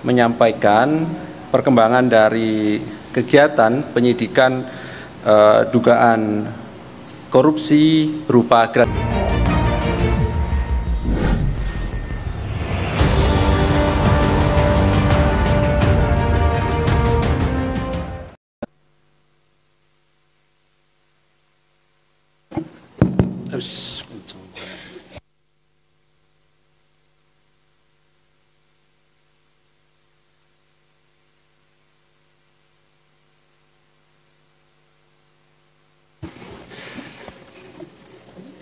menyampaikan perkembangan dari kegiatan penyidikan dugaan korupsi berupa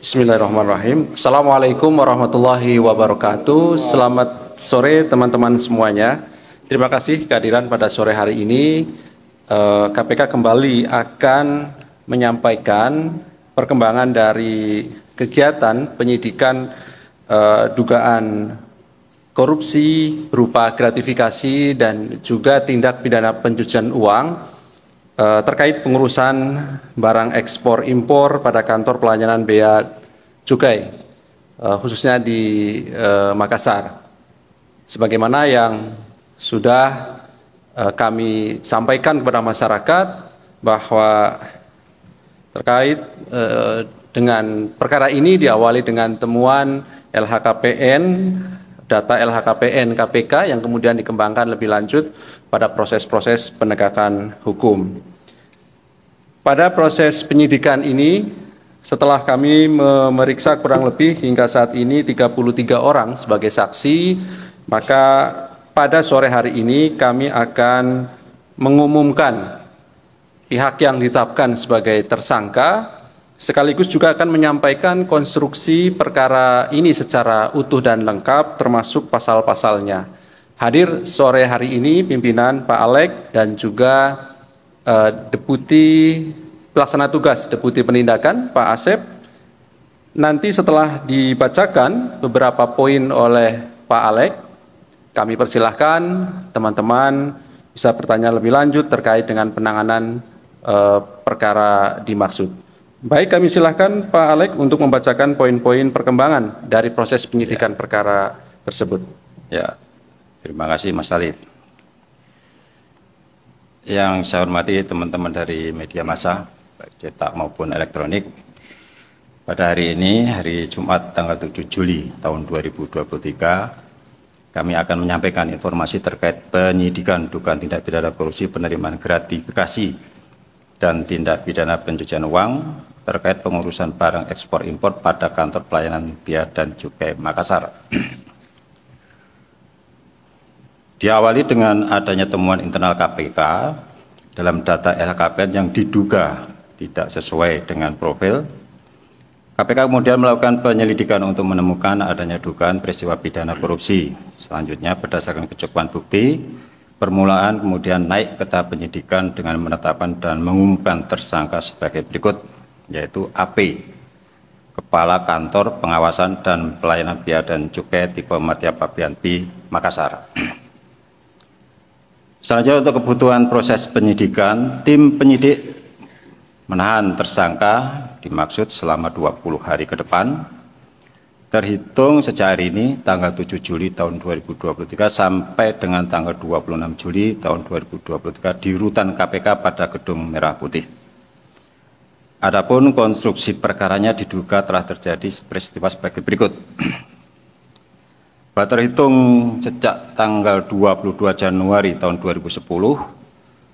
Bismillahirrahmanirrahim. Assalamualaikum warahmatullahi wabarakatuh. Selamat sore teman-teman semuanya. Terima kasih kehadiran pada sore hari ini. KPK kembali akan menyampaikan perkembangan dari kegiatan penyidikan dugaan korupsi berupa gratifikasi dan juga tindak pidana pencucian uang terkait pengurusan barang ekspor impor pada kantor pelayanan bea cukai khususnya di Makassar. Sebagaimana yang sudah kami sampaikan kepada masyarakat bahwa terkait dengan perkara ini diawali dengan temuan LHKPN, data LHKPN KPK yang kemudian dikembangkan lebih lanjut pada proses-proses penegakan hukum. Pada proses penyidikan ini, setelah kami memeriksa kurang lebih hingga saat ini 33 orang sebagai saksi, maka pada sore hari ini kami akan mengumumkan pihak yang ditetapkan sebagai tersangka, sekaligus juga akan menyampaikan konstruksi perkara ini secara utuh dan lengkap termasuk pasal-pasalnya. Hadir sore hari ini pimpinan Pak Alek dan juga Deputi Pelaksana Tugas Deputi Penindakan Pak Asep. Nanti setelah dibacakan beberapa poin oleh Pak Alek, kami persilahkan teman-teman bisa bertanya lebih lanjut terkait dengan penanganan perkara dimaksud. Baik, kami silahkan Pak Alek untuk membacakan poin-poin perkembangan dari proses penyidikan perkara tersebut. Ya. Terima kasih Mas Alif. Yang saya hormati teman-teman dari media massa, baik cetak maupun elektronik. Pada hari ini, hari Jumat tanggal 7 Juli tahun 2023, kami akan menyampaikan informasi terkait penyidikan dugaan tindak pidana korupsi penerimaan gratifikasi dan tindak pidana pencucian uang terkait pengurusan barang ekspor impor pada kantor pelayanan bea dan cukai Makassar. Diawali dengan adanya temuan internal KPK dalam data LHKPN yang diduga tidak sesuai dengan profil. KPK kemudian melakukan penyelidikan untuk menemukan adanya dugaan peristiwa pidana korupsi. Selanjutnya berdasarkan kecukupan bukti, permulaan kemudian naik ke tahap penyidikan dengan menetapkan dan mengumumkan tersangka sebagai berikut, yaitu AP, Kepala Kantor Pengawasan dan Pelayanan Bea dan Cukai tipe Madya Pabean B, Makassar. Selanjutnya untuk kebutuhan proses penyidikan, tim penyidik menahan tersangka dimaksud selama 20 hari ke depan, terhitung sejak hari ini tanggal 7 Juli tahun 2023 sampai dengan tanggal 26 Juli tahun 2023 di rutan KPK pada Gedung Merah Putih. Adapun konstruksi perkaranya diduga telah terjadi peristiwa sebagai berikut. Terhitung sejak tanggal 22 Januari tahun 2010,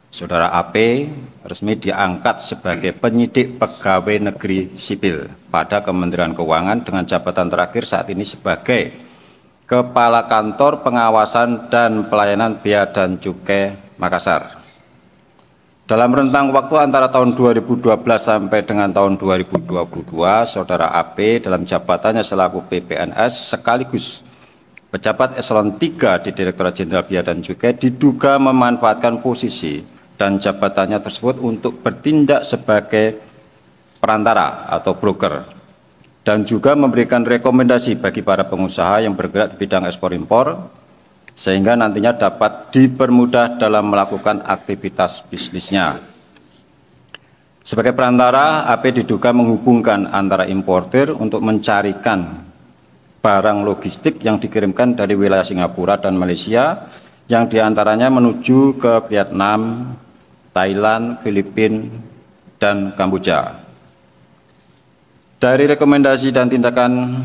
Saudara AP resmi diangkat sebagai penyidik pegawai negeri sipil pada Kementerian Keuangan dengan jabatan terakhir saat ini sebagai Kepala Kantor Pengawasan dan Pelayanan Bea dan Cukai Makassar. Dalam rentang waktu antara tahun 2012 sampai dengan tahun 2022, Saudara AP dalam jabatannya selaku PPNS sekaligus pejabat eselon 3 di Direktorat Jenderal Bea dan Cukai diduga memanfaatkan posisi dan jabatannya tersebut untuk bertindak sebagai perantara atau broker dan juga memberikan rekomendasi bagi para pengusaha yang bergerak di bidang ekspor impor sehingga nantinya dapat dipermudah dalam melakukan aktivitas bisnisnya. Sebagai perantara, AP diduga menghubungkan antara importir untuk mencarikan barang logistik yang dikirimkan dari wilayah Singapura dan Malaysia yang diantaranya menuju ke Vietnam, Thailand, Filipina, dan Kamboja. Dari rekomendasi dan tindakan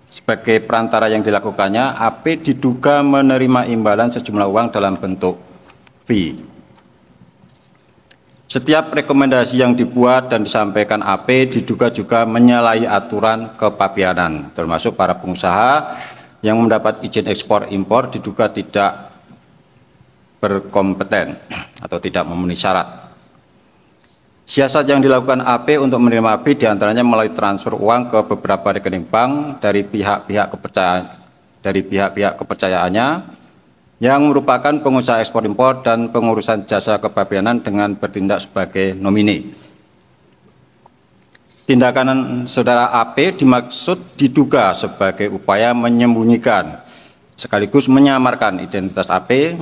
sebagai perantara yang dilakukannya, AP diduga menerima imbalan sejumlah uang dalam bentuk fee. Setiap rekomendasi yang dibuat dan disampaikan AP diduga juga menyalahi aturan kepabeanan, termasuk para pengusaha yang mendapat izin ekspor impor diduga tidak berkompeten atau tidak memenuhi syarat. Siasat yang dilakukan AP untuk menerima fee diantaranya melalui transfer uang ke beberapa rekening bank dari pihak-pihak kepercayaannya yang merupakan pengusaha ekspor impor dan pengurusan jasa kepabeanan dengan bertindak sebagai nomine. Tindakan saudara AP diduga sebagai upaya menyembunyikan sekaligus menyamarkan identitas AP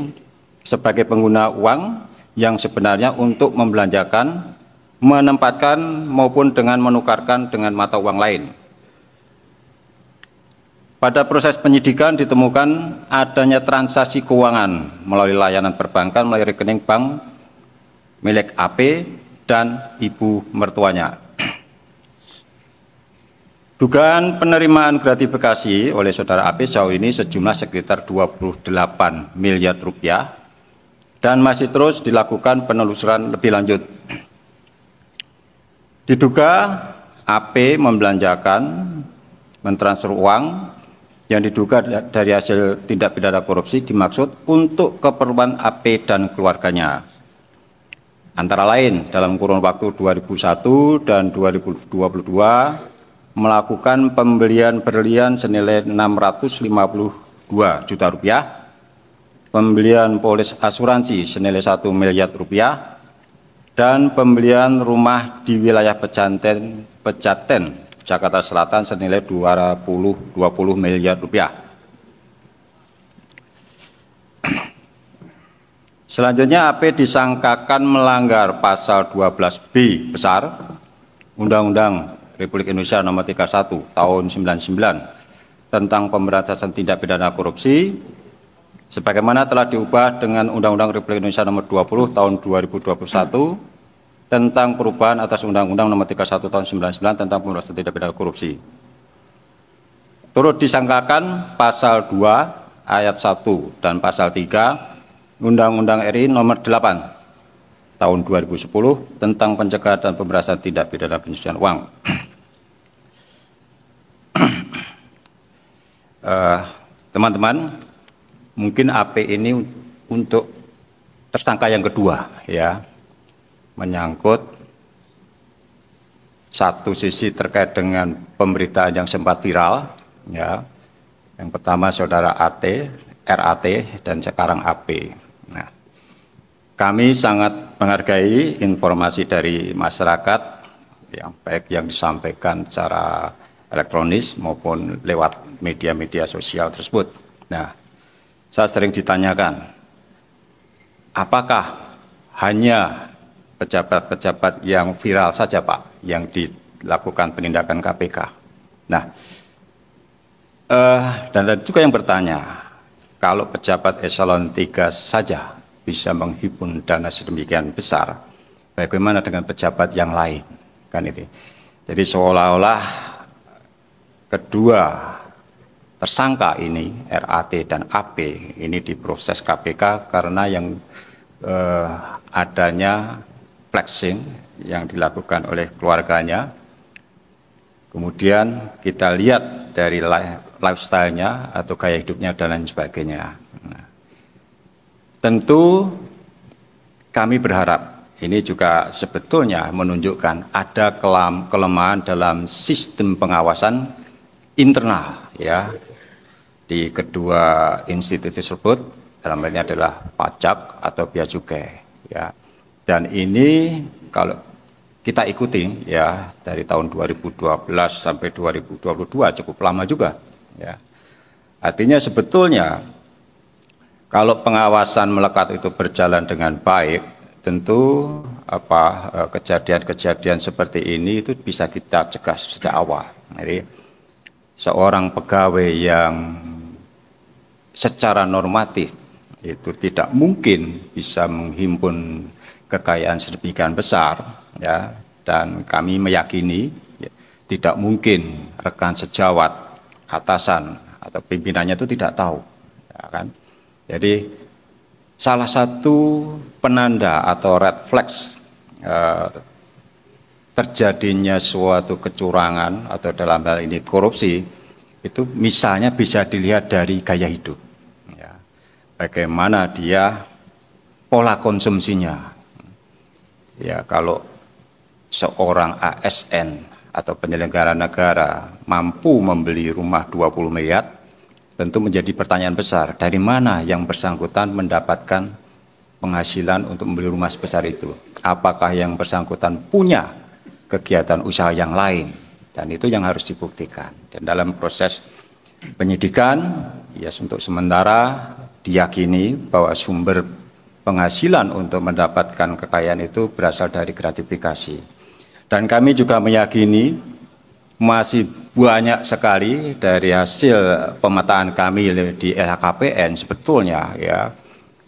sebagai pengguna uang yang sebenarnya untuk membelanjakan, menempatkan maupun dengan menukarkan dengan mata uang lain. Pada proses penyidikan ditemukan adanya transaksi keuangan melalui layanan perbankan melalui rekening bank milik AP dan ibu mertuanya. Dugaan penerimaan gratifikasi oleh saudara AP sejauh ini sejumlah sekitar 28 miliar rupiah dan masih terus dilakukan penelusuran lebih lanjut. Diduga AP membelanjakan, mentransfer uang yang diduga dari hasil tindak pidana korupsi dimaksud untuk keperluan AP dan keluarganya. Antara lain dalam kurun waktu 2001 dan 2022 melakukan pembelian berlian senilai 652 juta rupiah, pembelian polis asuransi senilai 1 miliar rupiah, dan pembelian rumah di wilayah Pejaten, Jakarta Selatan senilai 20 miliar rupiah. Selanjutnya AP disangkakan melanggar pasal 12B besar Undang-Undang Republik Indonesia Nomor 31 Tahun 99 tentang pemberantasan tindak pidana korupsi sebagaimana telah diubah dengan Undang-Undang Republik Indonesia Nomor 20 Tahun 2021 tentang perubahan atas Undang-Undang Nomor 31 Tahun 99 tentang pemberantasan tindak pidana korupsi. Turut disangkakan pasal 2 ayat 1 dan pasal 3 Undang-Undang RI Nomor 8 Tahun 2010 tentang pencegahan dan pemberantasan tindak pidana pencucian uang. Teman-teman, mungkin AP ini untuk tersangka yang kedua, ya, menyangkut satu sisi terkait dengan pemberitaan yang sempat viral, ya. Yang pertama saudara RAT dan sekarang AP. Nah, kami sangat menghargai informasi dari masyarakat yang baik yang disampaikan secara elektronis maupun lewat media-media sosial tersebut. Nah, saya sering ditanyakan, apakah hanya pejabat-pejabat yang viral saja Pak yang dilakukan penindakan KPK? Nah, dan ada juga yang bertanya, kalau pejabat eselon 3 saja bisa menghimpun dana sedemikian besar, bagaimana dengan pejabat yang lain? Kan itu. Jadi seolah-olah kedua tersangka ini, RAT dan AP, ini diproses KPK karena yang adanya flexing yang dilakukan oleh keluarganya. Kemudian kita lihat dari lifestyle-nya atau gaya hidupnya dan lain sebagainya. Nah, tentu kami berharap ini juga sebetulnya menunjukkan ada kelemahan dalam sistem pengawasan internal, ya, di kedua institusi tersebut, dalam hal ini adalah pajak atau bea cukai, ya. Dan ini kalau kita ikuti, ya, dari tahun 2012 sampai 2022 cukup lama juga, ya. Artinya sebetulnya kalau pengawasan melekat itu berjalan dengan baik, tentu kejadian-kejadian seperti ini itu bisa kita cegah sejak awal. Jadi seorang pegawai yang secara normatif itu tidak mungkin bisa menghimpun kekayaan sedemikian besar, ya, dan kami meyakini ya, tidak mungkin rekan sejawat, atasan atau pimpinannya itu tidak tahu, ya kan? Jadi salah satu penanda atau red flags terjadinya suatu kecurangan atau dalam hal ini korupsi itu misalnya bisa dilihat dari gaya hidup, ya. Bagaimana dia pola konsumsinya, ya. Kalau seorang ASN atau penyelenggara negara mampu membeli rumah 20 miliar, tentu menjadi pertanyaan besar, dari mana yang bersangkutan mendapatkan penghasilan untuk membeli rumah sebesar itu? Apakah yang bersangkutan punya kegiatan usaha yang lain? Dan itu yang harus dibuktikan. Dan dalam proses penyidikan, ya untuk sementara diyakini bahwa sumber penghasilan untuk mendapatkan kekayaan itu berasal dari gratifikasi. Dan kami juga meyakini masih banyak sekali dari hasil pemetaan kami di LHKPN sebetulnya, ya,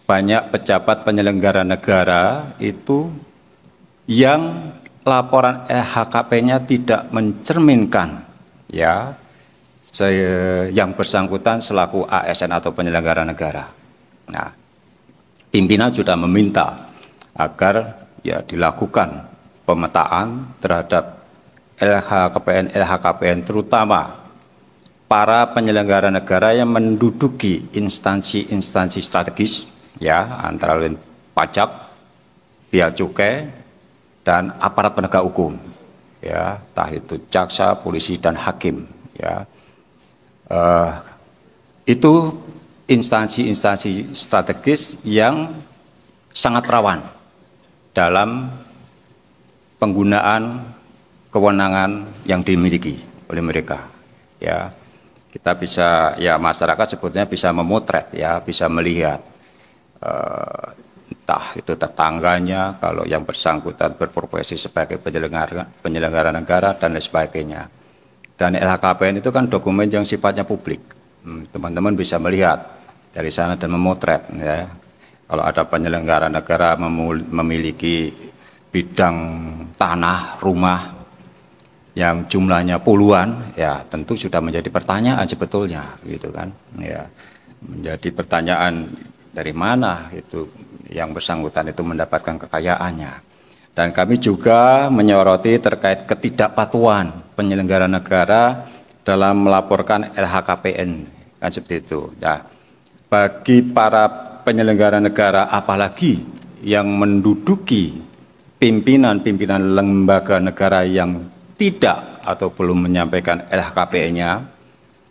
banyak pejabat penyelenggara negara itu yang laporan LHKPN-nya tidak mencerminkan, ya, yang bersangkutan selaku ASN atau penyelenggara negara. Nah, pimpinan sudah meminta agar ya dilakukan pemetaan terhadap LHKPN terutama para penyelenggara negara yang menduduki instansi-instansi strategis, ya, antara lain pajak, bea cukai, dan aparat penegak hukum, ya, entah itu jaksa, polisi, dan hakim, ya. Itu instansi-instansi strategis yang sangat rawan dalam penggunaan kewenangan yang dimiliki oleh mereka, ya. Kita bisa, ya, masyarakat sebetulnya bisa memotret, ya, bisa melihat entah itu tetangganya kalau yang bersangkutan berprofesi sebagai penyelenggara negara dan lain sebagainya. Dan LHKPN itu kan dokumen yang sifatnya publik. Teman-teman bisa melihat dari sana dan memotret, ya. Kalau ada penyelenggara negara memiliki bidang tanah, rumah yang jumlahnya puluhan, ya tentu sudah menjadi pertanyaan sebetulnya, gitu kan, ya. Menjadi pertanyaan dari mana itu yang bersangkutan itu mendapatkan kekayaannya. Dan kami juga menyoroti terkait ketidakpatuhan penyelenggara negara dalam melaporkan LHKPN, kan seperti itu. Nah, bagi para penyelenggara negara apalagi yang menduduki pimpinan-pimpinan lembaga negara yang tidak atau belum menyampaikan LHKPN-nya,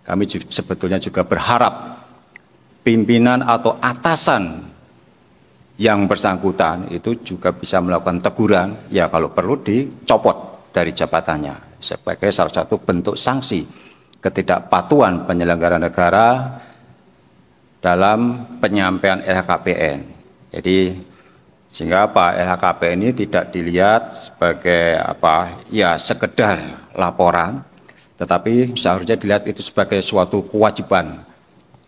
kami sebetulnya juga berharap pimpinan atau atasan yang bersangkutan itu juga bisa melakukan teguran, ya kalau perlu dicopot dari jabatannya sebagai salah satu bentuk sanksi ketidakpatuhan penyelenggara negara dalam penyampaian LHKPN. Jadi sehingga apa, LHKPN ini tidak dilihat sebagai apa, ya sekedar laporan, tetapi seharusnya dilihat itu sebagai suatu kewajiban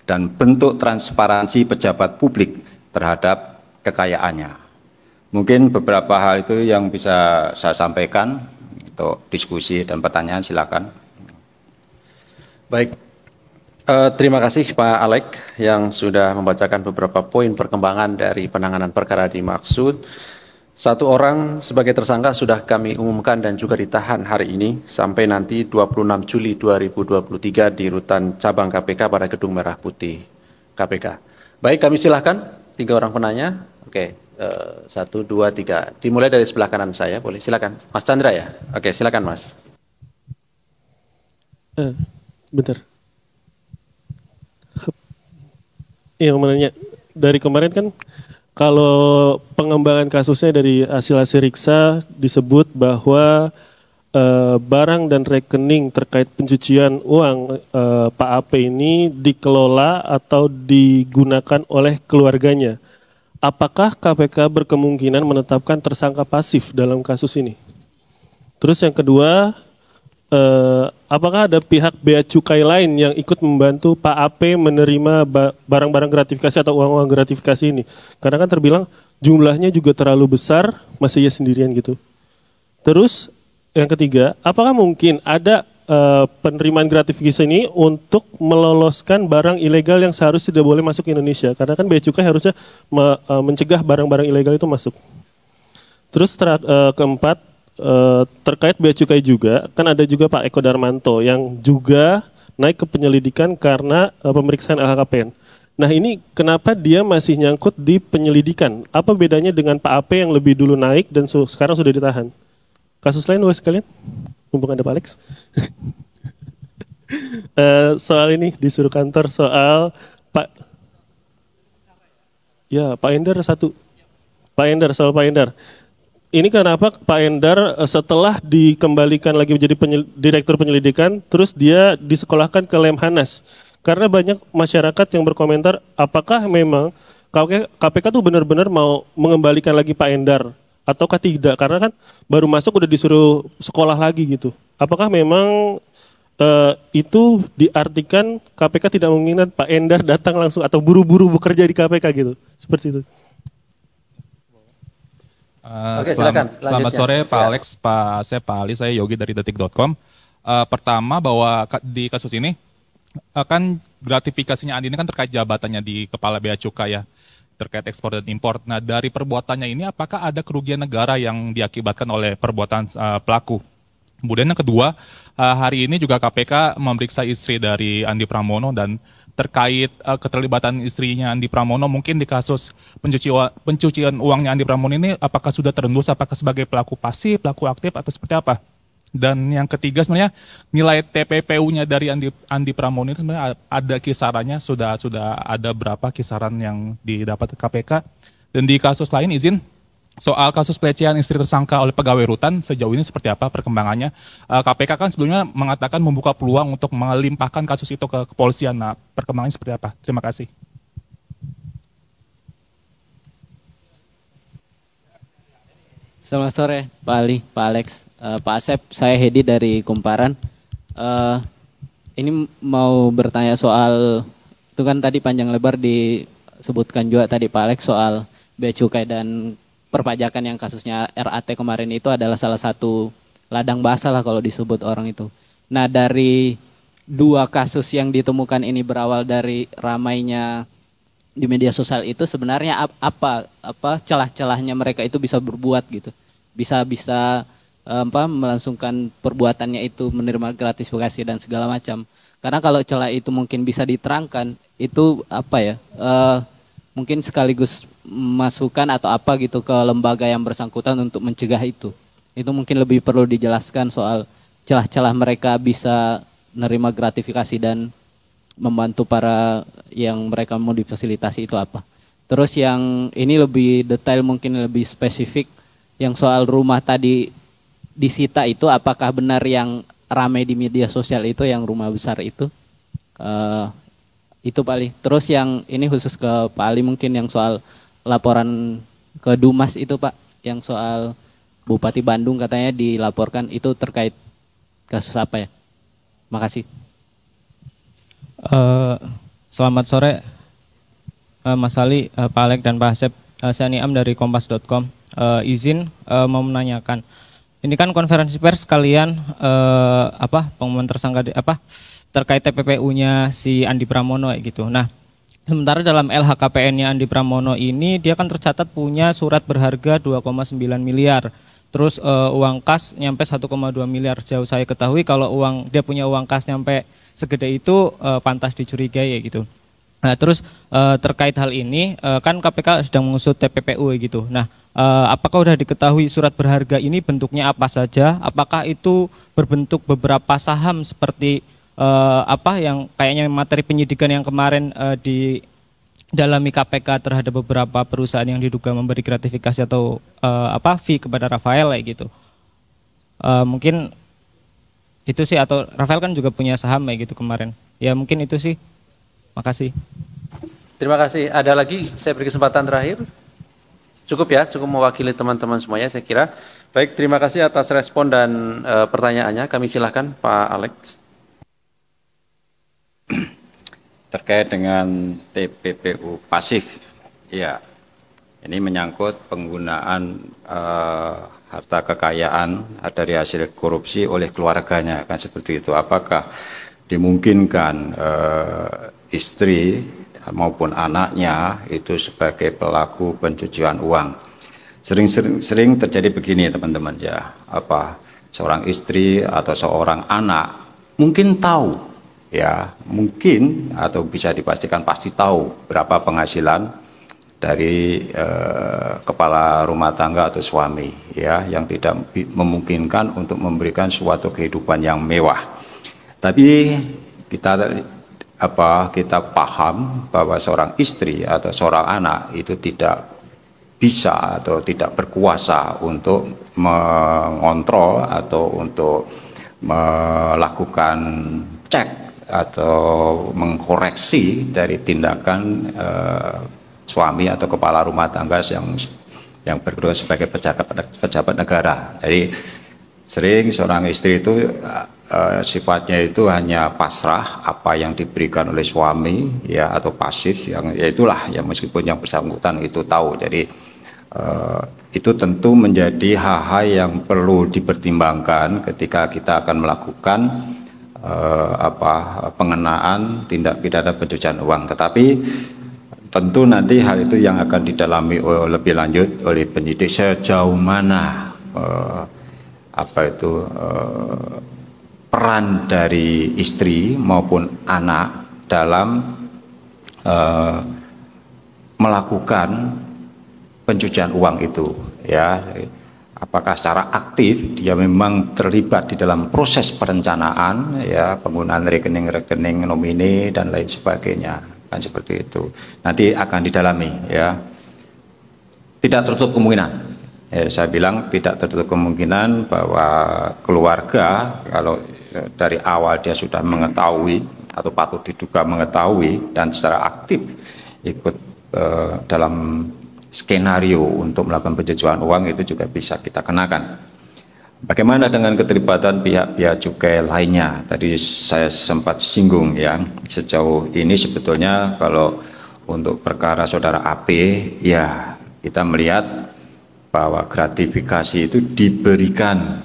dan bentuk transparansi pejabat publik terhadap kekayaannya. Mungkin beberapa hal itu yang bisa saya sampaikan untuk diskusi dan pertanyaan, silakan. Baik, terima kasih Pak Alek yang sudah membacakan beberapa poin perkembangan dari penanganan perkara dimaksud. 1 orang sebagai tersangka sudah kami umumkan dan juga ditahan hari ini sampai nanti 26 Juli 2023 di Rutan Cabang KPK pada Gedung Merah Putih KPK. Baik, kami silahkan 3 orang penanya. Oke, 1, 2, 3. Dimulai dari sebelah kanan saya, boleh? Silakan, Mas Chandra ya. Oke, silakan Mas. Bentar. Yang menanya dari kemarin kan kalau pengembangan kasusnya dari hasil-hasil riksa disebut bahwa barang dan rekening terkait pencucian uang Pak AP ini dikelola atau digunakan oleh keluarganya. Apakah KPK berkemungkinan menetapkan tersangka pasif dalam kasus ini? Terus yang kedua, apakah ada pihak bea cukai lain yang ikut membantu Pak AP menerima barang-barang gratifikasi atau uang-uang gratifikasi ini? Karena kan terbilang jumlahnya juga terlalu besar, masih ia sendirian gitu. Terus yang ketiga, apakah mungkin ada penerimaan gratifikasi ini untuk meloloskan barang ilegal yang seharusnya tidak boleh masuk ke Indonesia? Karena kan bea cukai harusnya mencegah barang-barang ilegal itu masuk. Terus keempat, terkait bea cukai juga, kan ada juga Pak Eko Darmanto yang juga naik ke penyelidikan karena pemeriksaan LHKPN. Nah ini kenapa dia masih nyangkut di penyelidikan? Apa bedanya dengan Pak AP yang lebih dulu naik dan sekarang sudah ditahan? Kasus lain Bapak sekalian? Mumpung ada Pak Alex. Soal ini disuruh kantor soal Pak Endar satu. Pak Endar, soal Pak Endar. Ini kenapa Pak Endar setelah dikembalikan lagi menjadi direktur penyelidikan, terus dia disekolahkan ke Lemhanas? Karena banyak masyarakat yang berkomentar, apakah memang KPK tuh benar-benar mau mengembalikan lagi Pak Endar? Ataukah tidak? Karena kan baru masuk udah disuruh sekolah lagi gitu. Apakah memang itu diartikan KPK tidak menginginkan Pak Endar datang langsung atau buru-buru bekerja di KPK gitu? Seperti itu. Oke, silakan. Selamat sore Pak Alex, Pak Asep, Pak Ali, saya Yogi dari Detik.com. Pertama bahwa di kasus ini kan gratifikasinya Andi ini kan terkait jabatannya di Kepala Bea Cukai ya, terkait ekspor dan impor. Nah dari perbuatannya ini apakah ada kerugian negara yang diakibatkan oleh perbuatan pelaku? Kemudian yang kedua, hari ini juga KPK memeriksa istri dari Andi Pramono dan terkait keterlibatan istrinya Andi Pramono mungkin di kasus pencucian uangnya Andi Pramono ini apakah sudah terendus, apakah sebagai pelaku pasif, pelaku aktif atau seperti apa? Dan yang ketiga sebenarnya nilai TPPU-nya dari Andi Pramono itu sebenarnya ada kisarannya, sudah ada berapa kisaran yang didapat KPK. Dan di kasus lain izin soal kasus pelecehan istri tersangka oleh pegawai rutan sejauh ini seperti apa perkembangannya? KPK kan sebelumnya mengatakan membuka peluang untuk melimpahkan kasus itu ke kepolisian. Nah perkembangannya seperti apa? Terima kasih. Selamat sore Pak Ali, Pak Alex, Pak Asep, saya Hedi dari Kumparan. Ini mau bertanya soal, itu kan tadi panjang lebar disebutkan juga tadi Pak Alex soal bea cukai dan perpajakan yang kasusnya RAT kemarin itu adalah salah satu ladang basah lah kalau disebut orang itu. Nah dari dua kasus yang ditemukan ini berawal dari ramainya di media sosial itu sebenarnya apa celah-celahnya mereka itu bisa berbuat gitu, bisa melangsungkan perbuatannya itu menerima gratifikasi dan segala macam. Karena kalau celah itu mungkin bisa diterangkan itu mungkin sekaligus masukan atau apa gitu ke lembaga yang bersangkutan untuk mencegah itu mungkin lebih perlu dijelaskan soal celah-celah mereka bisa menerima gratifikasi dan membantu para yang mereka mau difasilitasi itu apa. Terus yang ini lebih detail mungkin lebih spesifik yang soal rumah tadi disita itu apakah benar yang ramai di media sosial itu yang rumah besar itu? Itu Pak Ali. Terus yang ini khusus ke Pak Ali mungkin yang soal laporan ke Dumas itu Pak, yang soal Bupati Bandung katanya dilaporkan itu terkait kasus apa ya? Makasih. Selamat sore Mas Ali, Pak Alek dan Pak Asep. Saya Niam dari Kompas.com. Izin mau menanyakan. Ini kan konferensi pers kalian pengumuman tersangka terkait TPPU-nya si Andi Pramono gitu. Nah, sementara dalam LHKPN-nya Andi Pramono ini dia kan tercatat punya surat berharga 2,9 miliar. Terus uang kas nyampe 1,2 miliar. Jauh saya ketahui kalau dia punya uang kas nyampe segede itu pantas dicurigai gitu. Nah terus terkait hal ini kan KPK sedang mengusut TPPU gitu. Nah apakah sudah diketahui surat berharga ini bentuknya apa saja? Apakah itu berbentuk beberapa saham seperti yang kayaknya materi penyidikan yang kemarin didalami KPK terhadap beberapa perusahaan yang diduga memberi gratifikasi atau fee kepada Rafael gitu. Mungkin itu sih, atau Rafael kan juga punya saham gitu kemarin. Ya mungkin itu sih. Makasih. Terima kasih. Ada lagi, saya beri kesempatan terakhir. Cukup ya, cukup mewakili teman-teman semuanya saya kira. Baik, terima kasih atas respon dan pertanyaannya. Kami silakan Pak Alex. Terkait dengan TPPU pasif, ya ini menyangkut penggunaan harta kekayaan dari hasil korupsi oleh keluarganya, kan seperti itu. Apakah dimungkinkan istri maupun anaknya itu sebagai pelaku pencucian uang? Sering terjadi begini teman-teman ya, seorang istri atau seorang anak mungkin tahu ya, mungkin atau bisa dipastikan pasti tahu berapa penghasilan dari kepala rumah tangga atau suami ya, yang tidak memungkinkan untuk memberikan suatu kehidupan yang mewah. Tapi kita paham bahwa seorang istri atau seorang anak itu tidak bisa atau tidak berkuasa untuk mengontrol atau untuk melakukan cek atau mengkoreksi dari tindakan suami atau kepala rumah tangga yang berkedudukan sebagai pejabat negara. Jadi sering seorang istri itu sifatnya itu hanya pasrah apa yang diberikan oleh suami ya, atau pasif yang ya itulah ya, meskipun yang bersangkutan itu tahu. Jadi itu tentu menjadi hal-hal yang perlu dipertimbangkan ketika kita akan melakukan pengenaan tindak pidana pencucian uang. Tetapi tentu nanti hal itu yang akan didalami lebih lanjut oleh penyidik sejauh mana peran dari istri maupun anak dalam melakukan pencucian uang itu ya. Apakah secara aktif dia memang terlibat di dalam proses perencanaan ya, penggunaan rekening-rekening nomine dan lain sebagainya, kan seperti itu. Nanti akan didalami ya. Tidak tertutup kemungkinan. Saya bilang tidak tertutup kemungkinan bahwa keluarga kalau dari awal dia sudah mengetahui atau patut diduga mengetahui dan secara aktif ikut dalam skenario untuk melakukan pencucian uang, itu juga bisa kita kenakan. Bagaimana dengan keterlibatan pihak-pihak cukai lainnya? Tadi saya sempat singgung ya, sejauh ini sebetulnya kalau untuk perkara saudara AP ya, kita melihat bahwa gratifikasi itu diberikan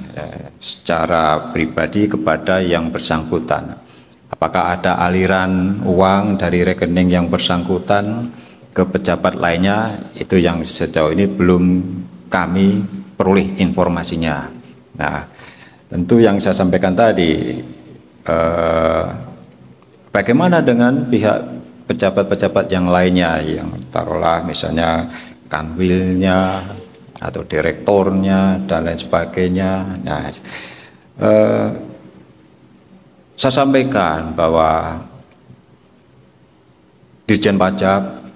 secara pribadi kepada yang bersangkutan. Apakah ada aliran uang dari rekening yang bersangkutan ke pejabat lainnya, itu yang sejauh ini belum kami peroleh informasinya. Nah, tentu yang saya sampaikan tadi, bagaimana dengan pihak pejabat-pejabat yang lainnya yang taruhlah misalnya kanwilnya atau direkturnya dan lain sebagainya. Nah, saya sampaikan bahwa Dirjen Pajak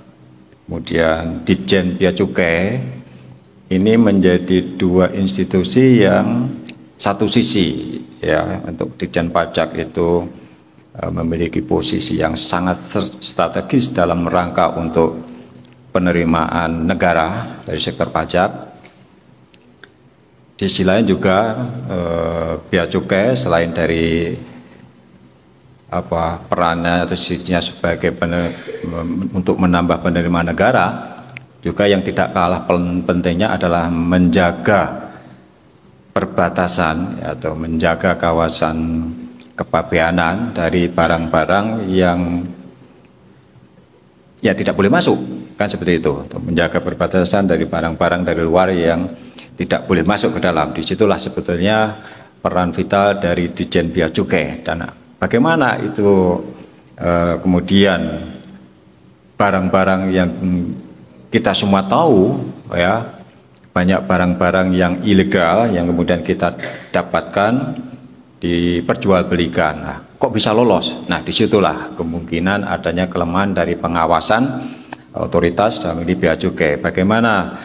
kemudian Ditjen Bea Cukai ini menjadi dua institusi yang satu sisi ya, untuk Ditjen Pajak itu memiliki posisi yang sangat strategis dalam rangka untuk penerimaan negara dari sektor pajak. Di sisi lain juga Bea Cukai selain dari perannya atau sisinya sebagai untuk menambah penerimaan negara, juga yang tidak kalah pentingnya adalah menjaga perbatasan atau menjaga kawasan kepabeanan dari barang-barang yang ya tidak boleh masuk, kan seperti itu, untuk menjaga perbatasan dari barang-barang dari luar yang tidak boleh masuk ke dalam. Disitulah sebetulnya peran vital dari Ditjen Bea Cukai. Dan bagaimana itu kemudian barang-barang yang kita semua tahu ya, banyak barang-barang yang ilegal yang kemudian kita dapatkan diperjualbelikan. Nah, kok bisa lolos? Nah, disitulah kemungkinan adanya kelemahan dari pengawasan otoritas dalam ini Bea Cukai. Bagaimana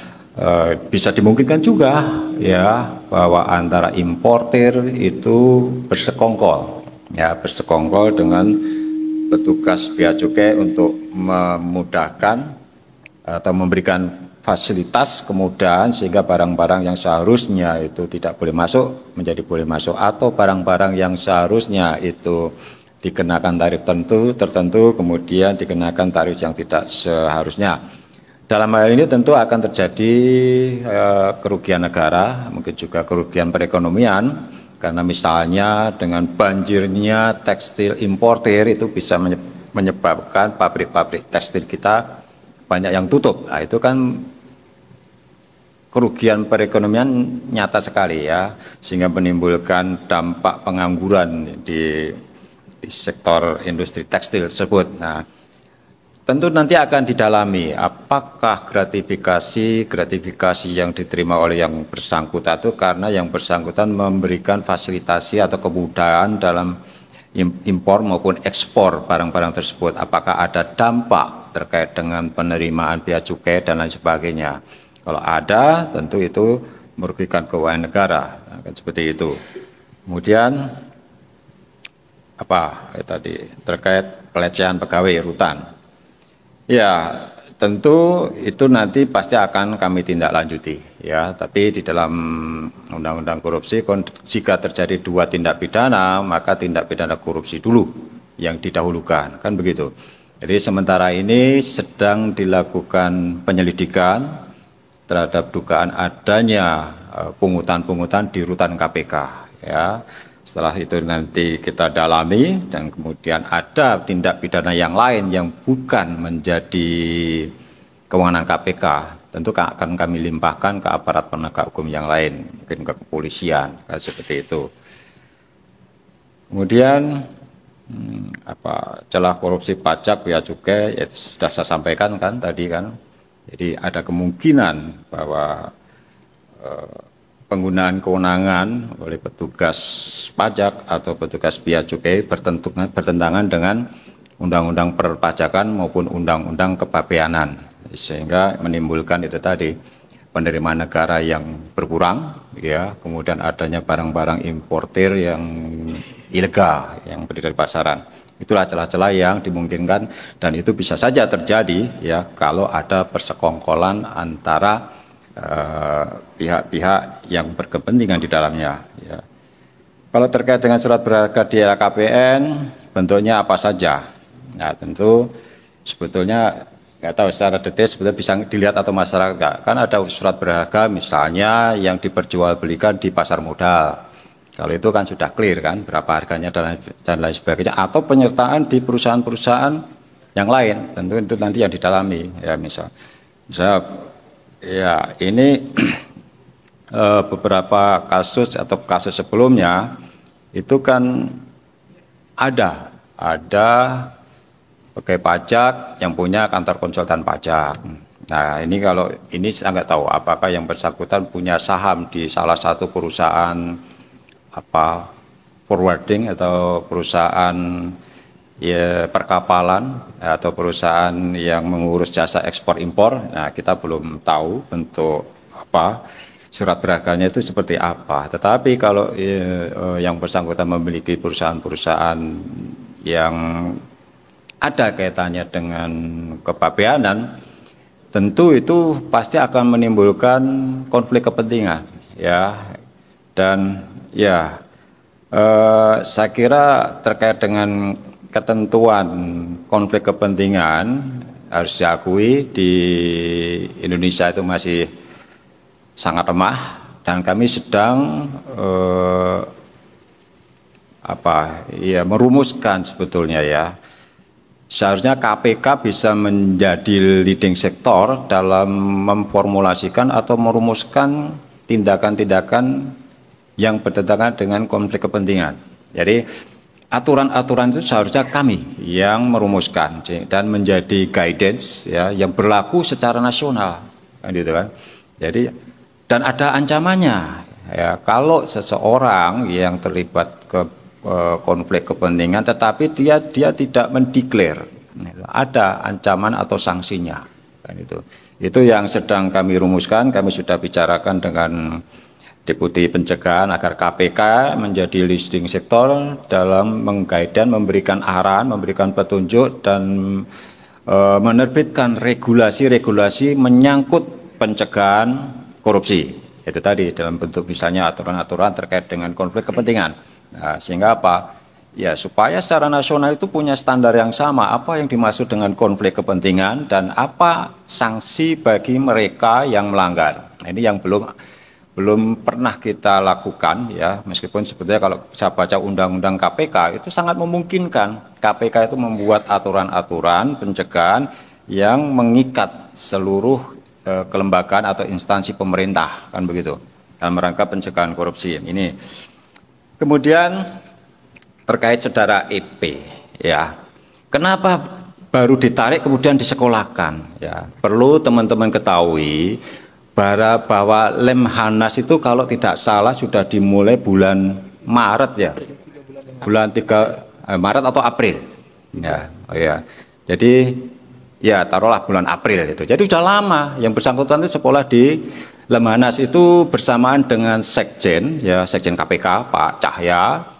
bisa dimungkinkan juga ya bahwa antara importir itu bersekongkol dengan petugas Bea Cukai untuk memudahkan atau memberikan fasilitas kemudahan sehingga barang-barang yang seharusnya itu tidak boleh masuk menjadi boleh masuk, atau barang-barang yang seharusnya itu dikenakan tarif tertentu kemudian dikenakan tarif yang tidak seharusnya. Dalam hal ini tentu akan terjadi kerugian negara, mungkin juga kerugian perekonomian, karena misalnya dengan banjirnya tekstil importir itu bisa menyebabkan pabrik-pabrik tekstil kita banyak yang tutup. Nah, itu kan kerugian perekonomian nyata sekali ya, sehingga menimbulkan dampak pengangguran di sektor industri tekstil tersebut. Nah, tentu nanti akan didalami apakah gratifikasi yang diterima oleh yang bersangkutan itu karena yang bersangkutan memberikan fasilitasi atau kemudahan dalam impor maupun ekspor barang-barang tersebut. Apakah ada dampak terkait dengan penerimaan bea cukai dan lain sebagainya. Kalau ada, tentu itu merugikan keuangan negara. Nah, kan seperti itu. Kemudian apa tadi terkait pelecehan pegawai rutan. Ya, tentu itu nanti pasti akan kami tindak lanjuti ya, tapi di dalam undang-undang korupsi jika terjadi dua tindak pidana, maka tindak pidana korupsi dulu yang didahulukan, kan begitu. Jadi sementara ini sedang dilakukan penyelidikan terhadap dugaan adanya pungutan-pungutan di rutan KPK ya. Setelah itu nanti kita dalami dan kemudian ada tindak pidana yang lain yang bukan menjadi kewenangan KPK, tentu akan kami limpahkan ke aparat penegak hukum yang lain, mungkin ke kepolisian, seperti itu. Kemudian celah korupsi pajak bea cukai ya, sudah saya sampaikan kan tadi kan. Jadi ada kemungkinan bahwa penggunaan kewenangan oleh petugas pajak atau petugas bea cukai bertentangan dengan undang-undang perpajakan maupun undang-undang kepabeanan, sehingga menimbulkan itu tadi penerimaan negara yang berkurang ya, kemudian adanya barang-barang importir yang ilegal yang berdiri di pasaran. Itulah celah-celah yang dimungkinkan dan itu bisa saja terjadi ya kalau ada persekongkolan antara pihak-pihak yang berkepentingan di dalamnya ya. Kalau terkait dengan surat berharga di LKPN bentuknya apa saja, nah tentu sebetulnya nggak tahu secara detail sebetulnya bisa dilihat atau masyarakat nggak, kan ada surat berharga misalnya yang diperjualbelikan di pasar modal, kalau itu kan sudah clear kan berapa harganya dan lain sebagainya, atau penyertaan di perusahaan-perusahaan yang lain, tentu itu nanti yang didalami ya. Misalnya ya ini beberapa kasus atau kasus sebelumnya itu kan ada pegawai pajak yang punya kantor konsultan pajak. Nah ini kalau ini saya nggak tahu apakah yang bersangkutan punya saham di salah satu perusahaan forwarding atau perusahaan ya perkapalan atau perusahaan yang mengurus jasa ekspor impor. Nah kita belum tahu bentuk surat berharganya itu seperti apa, tetapi kalau yang bersangkutan memiliki perusahaan-perusahaan yang ada kaitannya dengan kepabeanan, tentu itu pasti akan menimbulkan konflik kepentingan ya. Dan ya saya kira terkait dengan ketentuan konflik kepentingan harus diakui di Indonesia itu masih sangat lemah, dan kami sedang merumuskan sebetulnya ya. Seharusnya KPK bisa menjadi leading sektor dalam memformulasikan atau merumuskan tindakan-tindakan yang bertentangan dengan konflik kepentingan. Jadi aturan-aturan itu seharusnya kami yang merumuskan dan menjadi guidance ya yang berlaku secara nasional, kan gitu kan. Jadi dan ada ancamannya ya kalau seseorang yang terlibat ke konflik kepentingan tetapi dia tidak mendeklar, ada ancaman atau sanksinya, kan itu yang sedang kami rumuskan. Kami sudah bicarakan dengan Deputi Pencegahan agar KPK menjadi leading sektor dalam mengguidance, memberikan arahan, memberikan petunjuk dan menerbitkan regulasi-regulasi menyangkut pencegahan korupsi. Itu tadi dalam bentuk misalnya aturan-aturan terkait dengan konflik kepentingan. Nah, sehingga apa? Ya, supaya secara nasional itu punya standar yang sama, apa yang dimaksud dengan konflik kepentingan dan apa sanksi bagi mereka yang melanggar. Nah, ini yang belum pernah kita lakukan ya, meskipun sebetulnya kalau saya baca undang-undang KPK itu sangat memungkinkan KPK itu membuat aturan-aturan pencegahan yang mengikat seluruh kelembagaan atau instansi pemerintah, kan begitu, dalam rangka pencegahan korupsi ini. Kemudian terkait saudara EP ya, kenapa baru ditarik kemudian disekolahkan ya, perlu teman-teman ketahui bahwa Lemhanas itu kalau tidak salah sudah dimulai bulan Maret ya, bulan 3 Maret atau April ya, oh ya. Jadi ya taruhlah bulan April itu. Jadi sudah lama yang bersangkutan itu sekolah di Lemhanas itu bersamaan dengan Sekjen ya, Sekjen KPK Pak Cahya,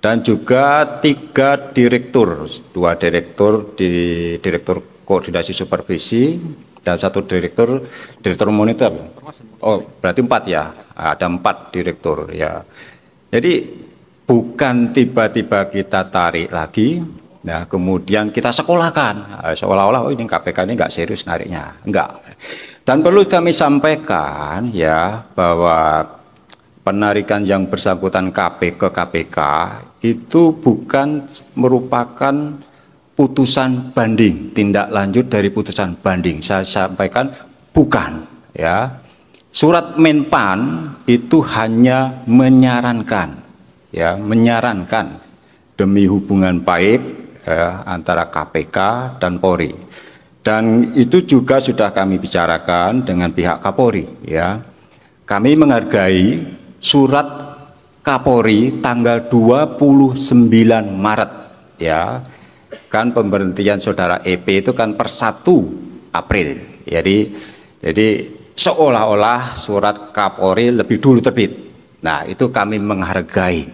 dan juga 3 direktur, 2 direktur di Direktur Koordinasi Supervisi dan 1 direktur monitor. Oh, berarti 4 ya. Ada 4 direktur ya. Jadi bukan tiba-tiba kita tarik lagi, nah kemudian kita sekolahkan seolah-olah oh ini KPK ini enggak serius nariknya. Enggak. Dan perlu kami sampaikan ya bahwa penarikan yang bersangkutan ke KPK itu bukan merupakan putusan banding, tindak lanjut dari putusan banding. Saya sampaikan bukan ya. Surat Menpan itu hanya menyarankan ya, menyarankan demi hubungan baik ya, antara KPK dan Polri. Dan itu juga sudah kami bicarakan dengan pihak Kapolri ya. Kami menghargai surat Kapolri tanggal 29 Maret ya. Kan pemberhentian saudara EP itu kan per 1 April. Jadi seolah-olah surat Kapolri lebih dulu terbit. Nah, itu kami menghargai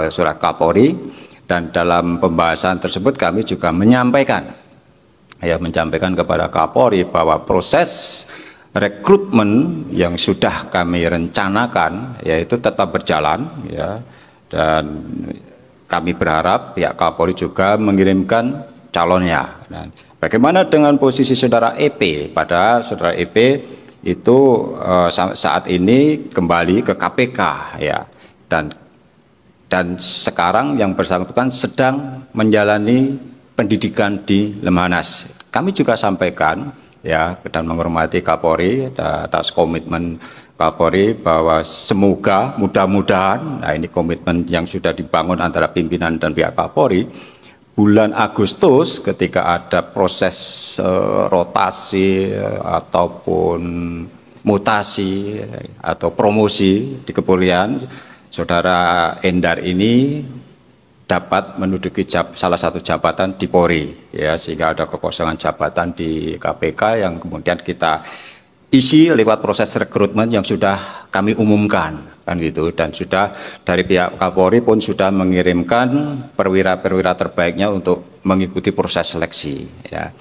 surat Kapolri, dan dalam pembahasan tersebut kami juga menyampaikan kepada Kapolri bahwa proses rekrutmen yang sudah kami rencanakan yaitu tetap berjalan ya, dan kami berharap pihak Kapolri juga mengirimkan calonnya. Nah, bagaimana dengan posisi saudara EP? Padahal saudara EP itu saat ini kembali ke KPK ya, dan sekarang yang bersangkutan sedang menjalani pendidikan di Lemhanas. Kami juga sampaikan ya, dan menghormati Kapolri atas komitmen Kapolri bahwa semoga mudah-mudahan, nah ini komitmen yang sudah dibangun antara pimpinan dan pihak Kapolri, bulan Agustus ketika ada proses rotasi ataupun mutasi atau promosi di kepolisian, saudara Endar ini dapat menduduki salah satu jabatan di Polri ya, sehingga ada kekosongan jabatan di KPK yang kemudian kita isi lewat proses rekrutmen yang sudah kami umumkan kan gitu, dan sudah dari pihak Kapolri pun sudah mengirimkan perwira-perwira terbaiknya untuk mengikuti proses seleksi ya.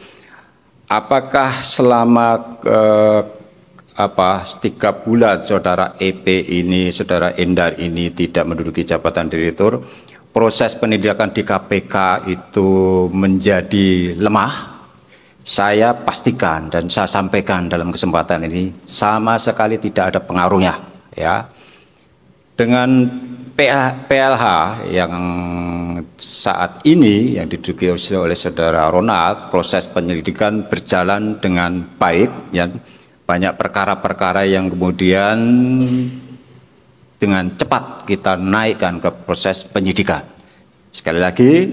Apakah selama 3 bulan saudara EP ini, saudara Endar ini tidak menduduki jabatan direktur, proses pendidikan di KPK itu menjadi lemah? Saya pastikan dan saya sampaikan dalam kesempatan ini sama sekali tidak ada pengaruhnya ya. Dengan PLH yang saat ini yang diduduki oleh saudara Ronald, proses penyelidikan berjalan dengan baik ya. Banyak perkara-perkara yang kemudian dengan cepat kita naikkan ke proses penyidikan. Sekali lagi,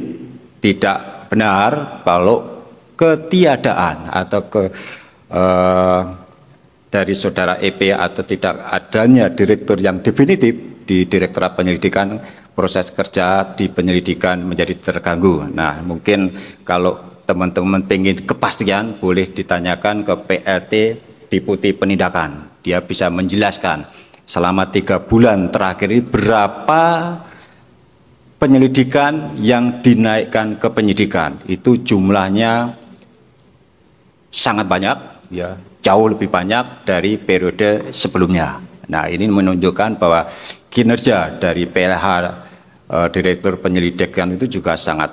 tidak benar kalau ketiadaan atau dari saudara EP atau tidak adanya direktur yang definitif di Direktorat Penyelidikan, proses kerja di penyelidikan menjadi terganggu. Nah, mungkin kalau teman-teman ingin kepastian boleh ditanyakan ke PLT Deputi Penindakan. Dia bisa menjelaskan selama 3 bulan terakhir ini berapa penyelidikan yang dinaikkan ke penyidikan. Itu jumlahnya sangat banyak ya, jauh lebih banyak dari periode sebelumnya. Nah, ini menunjukkan bahwa kinerja dari PLH Direktur Penyelidikan itu juga sangat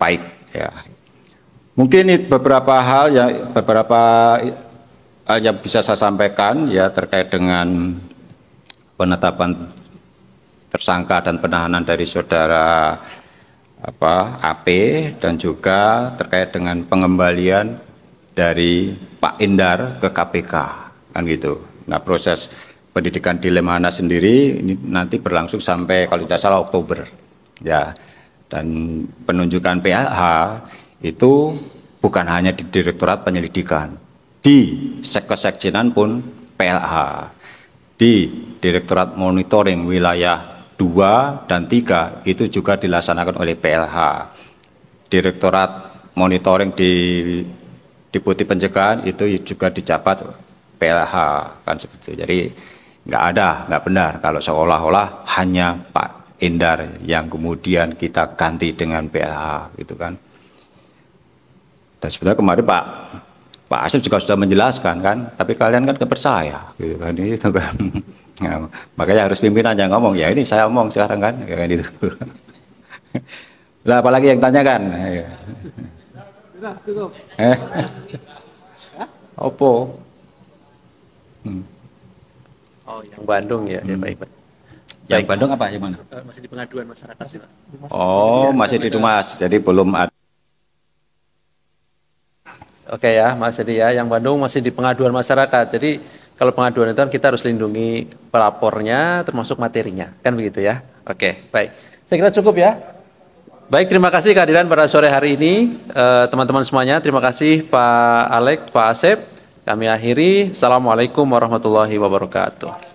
baik, ya. Mungkin beberapa hal yang bisa saya sampaikan ya terkait dengan penetapan tersangka dan penahanan dari saudara AP dan juga terkait dengan pengembalian dari Pak Endar ke KPK, kan gitu. Nah, proses pendidikan di Lemhanas sendiri ini nanti berlangsung sampai kalau tidak salah Oktober, ya. Dan penunjukan PLH itu bukan hanya di Direktorat Penyelidikan, di Sekjenan pun PLH, di Direktorat Monitoring Wilayah 2 dan 3 itu juga dilaksanakan oleh PLH. Direktorat Monitoring di Deputi Pencegahan itu juga dijabat PLH, kan seperti itu. Jadi nggak benar kalau seolah-olah hanya Pak Endar yang kemudian kita ganti dengan PLH, gitu kan. Dan sebenarnya kemarin Pak Asep juga sudah menjelaskan kan, tapi kalian kan kepercaya, gitu kan, itu kan. Nah, makanya harus pimpinan yang ngomong, ya ini saya ngomong sekarang kan, kayak gitu. Lah apalagi yang tanyakan? Cukup. Opo? Oh, yang Bandung ya, ya baik. Yang Bandung apa? Yang mana? Masih di pengaduan masyarakat sih, Pak. Oh, masih di Dumas, jadi belum ada. Oke ya, Mas Edi ya, yang Bandung masih di pengaduan masyarakat. Jadi kalau pengaduan itu kan kita harus lindungi pelapornya termasuk materinya, kan begitu ya. Oke, baik. Saya kira cukup ya. Baik, terima kasih kehadiran pada sore hari ini teman-teman semuanya. Terima kasih Pak Alek, Pak Asep. Kami akhiri. Assalamualaikum warahmatullahi wabarakatuh.